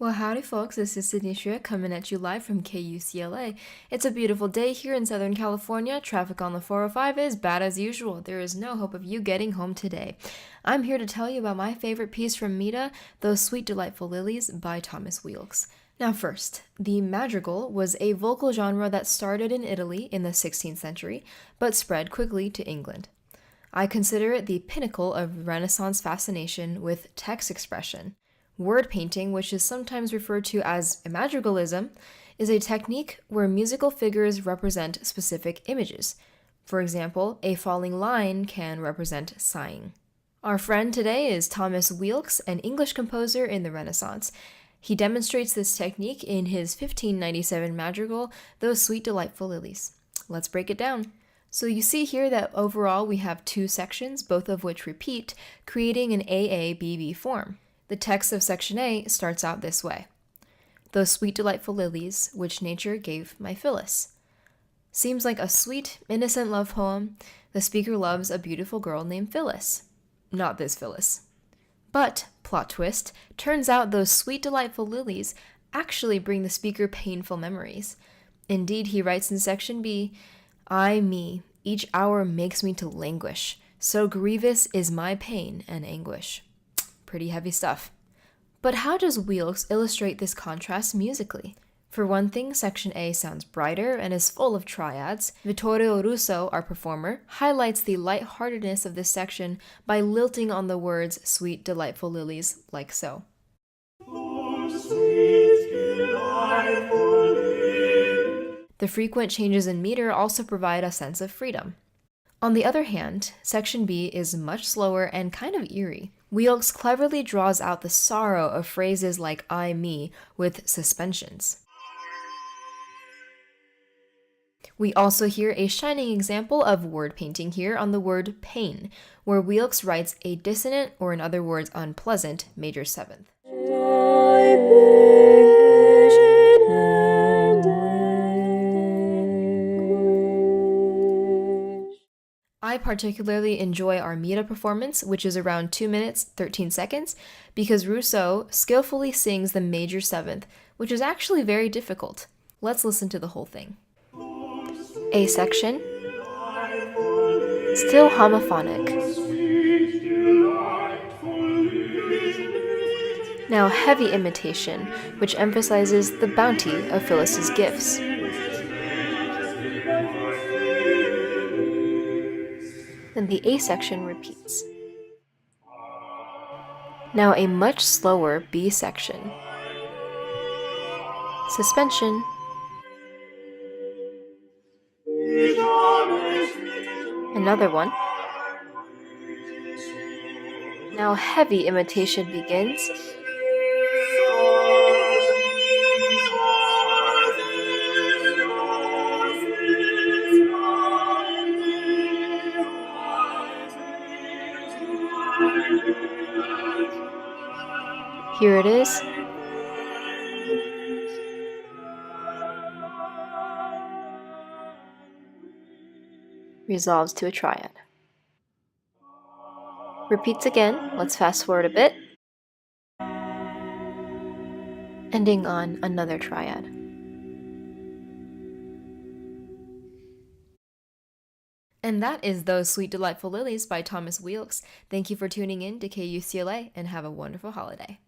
Well, howdy folks, this is Sydney Hsueh coming at you live from KUCLA. It's a beautiful day here in Southern California. Traffic on the 405 is bad as usual. There is no hope of you getting home today. I'm here to tell you about my favorite piece from Mita, Those Sweet Delightful Lilies by Thomas Weelkes. Now first, the madrigal was a vocal genre that started in Italy in the 16th century, but spread quickly to England. I consider it the pinnacle of Renaissance fascination with text expression. Word painting, which is sometimes referred to as madrigalism, is a technique where musical figures represent specific images. For example, a falling line can represent sighing. Our friend today is Thomas Weelkes, an English composer in the Renaissance. He demonstrates this technique in his 1597 madrigal, Those Sweet Delightful Lilies. Let's break it down. So you see here that overall we have two sections, both of which repeat, creating an AABB form. The text of section A starts out this way. Those sweet delightful lilies, which nature gave my Phyllis. Seems like a sweet, innocent love poem. The speaker loves a beautiful girl named Phyllis. Not this Phyllis. But, plot twist, turns out those sweet delightful lilies actually bring the speaker painful memories. Indeed, he writes in section B, me, each hour makes me to languish. So grievous is my pain and anguish. Pretty heavy stuff. But how does Weelkes illustrate this contrast musically? For one thing, section A sounds brighter and is full of triads. Vittorio Russo, our performer, highlights the lightheartedness of this section by lilting on the words sweet delightful lilies like so. The frequent changes in meter also provide a sense of freedom. On the other hand, section B is much slower and kind of eerie. Weelkes cleverly draws out the sorrow of phrases like me with suspensions. We also hear a shining example of word painting here on the word pain, where Weelkes writes a dissonant, or in other words unpleasant, major seventh. I particularly enjoy our Mita performance, which is around 2 minutes, 13 seconds, because Russo skillfully sings the major seventh, which is actually very difficult. Let's listen to the whole thing. A section, still homophonic. Now heavy imitation, which emphasizes the bounty of Phyllis's gifts. Then the A section repeats. Now a much slower B section. Suspension. Another one. Now heavy imitation begins. Here it is. Resolves to a triad. Repeats again. Let's fast forward a bit. Ending on another triad. And that is Those Sweet Delightful Lilies by Thomas Weelkes. Thank you for tuning in to KUCLA and have a wonderful holiday.